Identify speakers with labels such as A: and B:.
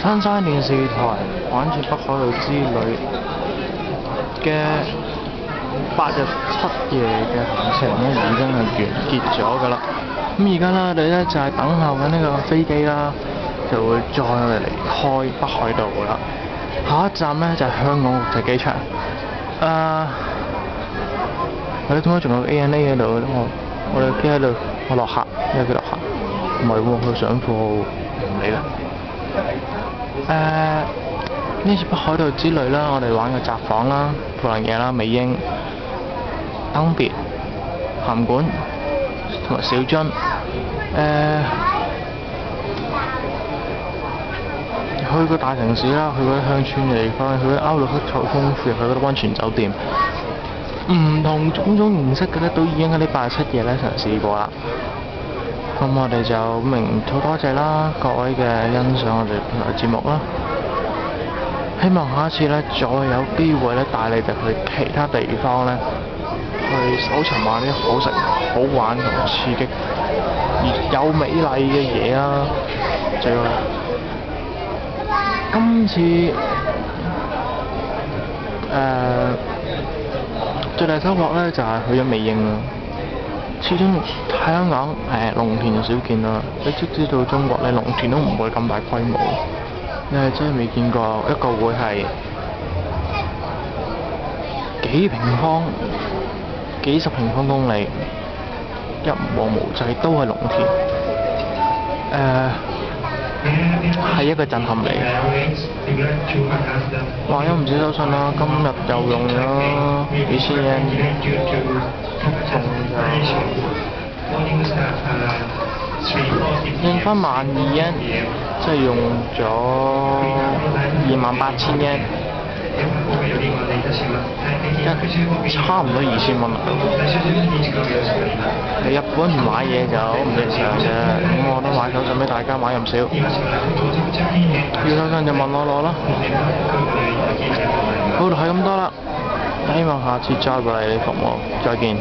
A: 新山電視台玩住北海道之旅嘅8日7夜嘅行程咧，已經係完結咗㗎啦。咁而家咧，我哋咧就係等候緊呢個飛機啦，就會再離開北海道㗎啦。下一站咧就係香港國際機場。我哋點解仲有 ANA 喺度咧？我哋機喺度，我落客，因為佢落客。唔係喎，佢上課唔理啦。呢次北海道之旅啦，我哋玩嘅札幌啦、富良野啦、美瑛、登別、函館同埋小樽。去過大城市啦，去過啲鄉村嘅地方，去過歐陸色彩豐富，去過啲溫泉酒店，唔同種種形式嘅咧，都已經喺呢8日7夜咧嘗試過啦。咁我哋就好多謝啦各位嘅欣賞我哋嘅節目啦。希望下一次咧再有機會咧帶你哋去其他地方咧，去搜尋下啲好食、好玩同刺激而又美麗嘅嘢啦。最後今次最大收穫咧就係去咗美瑛啦。始終喺香港農田就少見啦，你知道中國咧農田都唔會咁大規模，你係真係未見過一個會係幾十平方公里一望無際都係農田，係一個震撼嚟嘅。話咗唔少手信啦，今日又用咗幾千日圓，用翻12,000，即係用咗28,000日圓，差唔多2,000蚊啦。喺日本買嘢就好唔正常嘅，咁我都買手信俾大家，買咁少，要手信就問我攞啦。好，係咁多啦，希望下次再過嚟你服務，再見。